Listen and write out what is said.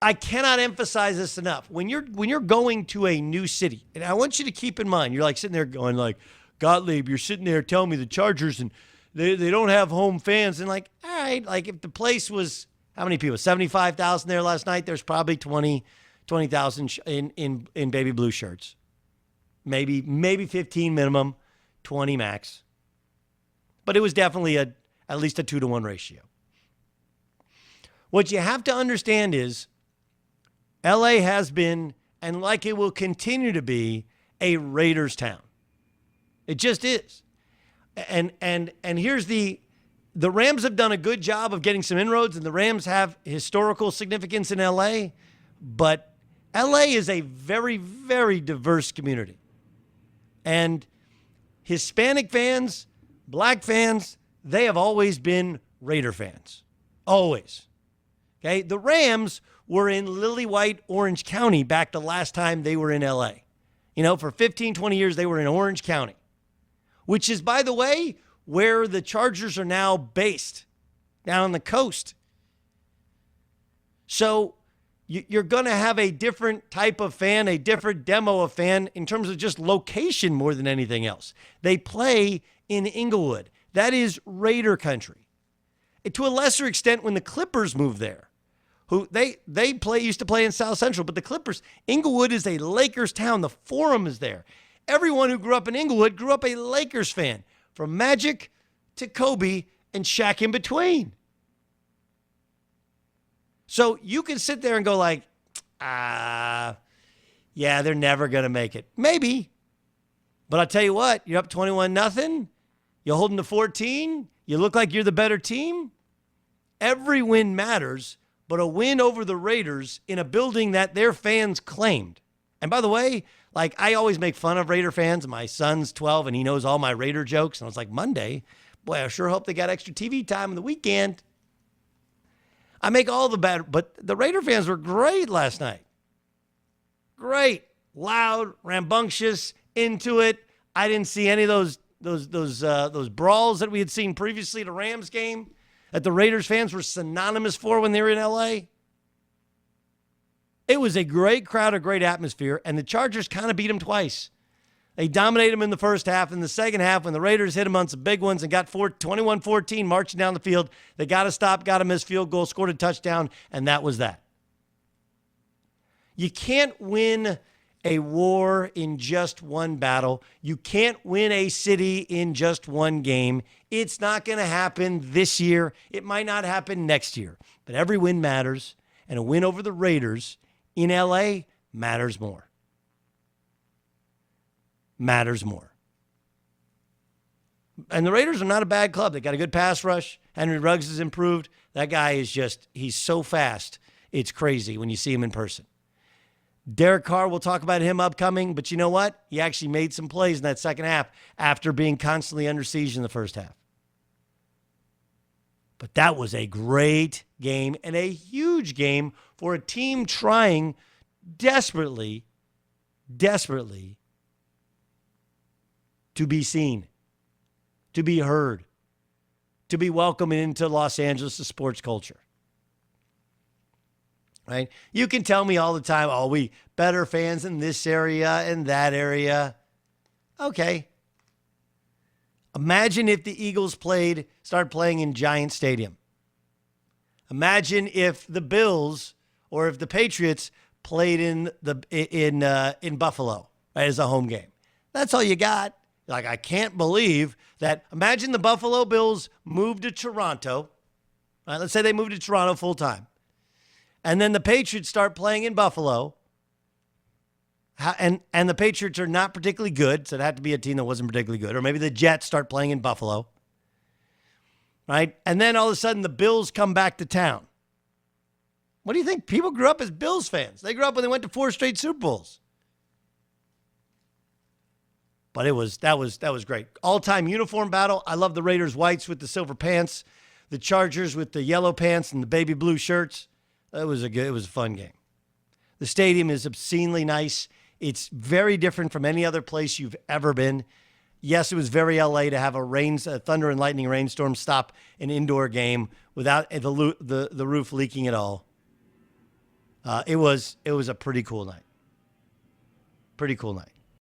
I cannot emphasize this enough. When you're going to a new city, and I want you to keep in mind, you're like sitting there going like, Gottlieb, you're sitting there telling me the Chargers and they don't have home fans. And like, all right, like if the place was, how many people? 75,000 there last night. There's probably 20,000 in baby blue shirts. Maybe 15 minimum, 20 max. But it was definitely at least a 2-to-1 ratio. What you have to understand is LA has been, and like it will continue to be, a Raiders town. It just is. And here's the Rams have done a good job of getting some inroads, and the Rams have historical significance in LA, but LA is a very, very diverse community. And Hispanic fans, black fans, they have always been Raider fans. Always. Okay? The Rams were in lily white Orange County back the last time they were in LA. You know, for 15, 20 years, they were in Orange County, which is, by the way, where the Chargers are now based, down on the coast. So you're going to have a different type of fan, a different demo of fan in terms of just location more than anything else. They play in Inglewood. That is Raider country. And to a lesser extent, when the Clippers moved there, who they used to play in South Central, but the Clippers, Inglewood is a Lakers town. The Forum is there. Everyone who grew up in Inglewood grew up a Lakers fan, from Magic to Kobe and Shaq in between. So you can sit there and go like, yeah, they're never going to make it. Maybe. But I'll tell you what, you're up 21-0. You're holding to 14. You look like you're the better team. Every win matters, but a win over the Raiders in a building that their fans claimed. And by the way, like I always make fun of Raider fans. My son's 12 and he knows all my Raider jokes. And I was like, Monday, boy, I sure hope they got extra TV time on the weekend. I make all the bad, but the Raider fans were great last night. Great, loud, rambunctious, into it. I didn't see any of those brawls that we had seen previously at a Rams game that the Raiders fans were synonymous for when they were in LA. It was a great crowd, a great atmosphere, and the Chargers kind of beat them twice. They dominated them in the first half. In the second half, when the Raiders hit them on some big ones and got 21-14 marching down the field, they got to stop, got a missed field goal, scored a touchdown, and that was that. You can't win a war in just one battle. You can't win a city in just one game. It's not going to happen this year. It might not happen next year. But every win matters, and a win over the Raiders in LA matters more. Matters more. And the Raiders are not a bad club. They got a good pass rush. Henry Ruggs has improved. That guy is he's so fast. It's crazy when you see him in person. Derek Carr, we'll talk about him upcoming, but you know what? He actually made some plays in that second half after being constantly under siege in the first half. But that was a great game and a huge game for a team trying desperately to be seen, to be heard, to be welcomed into Los Angeles' sports culture. Right? You can tell me all the time, oh, we better fans in this area and that area. Okay. Imagine if the Eagles started playing in Giant Stadium. Imagine if the Bills or if the Patriots played in Buffalo, right, as a home game. That's all you got. Like, I can't believe that. Imagine the Buffalo Bills moved to Toronto. Right, let's say they moved to Toronto full time. And then the Patriots start playing in Buffalo. And the Patriots are not particularly good, so it had to be a team that wasn't particularly good. Or maybe the Jets start playing in Buffalo. Right? And then all of a sudden the Bills come back to town. What do you think? People grew up as Bills fans. They grew up when they went to 4 straight Super Bowls. But that was great. All-time uniform battle. I love the Raiders whites with the silver pants, the Chargers with the yellow pants and the baby blue shirts. It was a fun game. The stadium is obscenely nice. It's very different from any other place you've ever been. Yes, it was very LA to have a thunder and lightning rainstorm stop an indoor game without the roof leaking at all. It was a pretty cool night. Pretty cool night.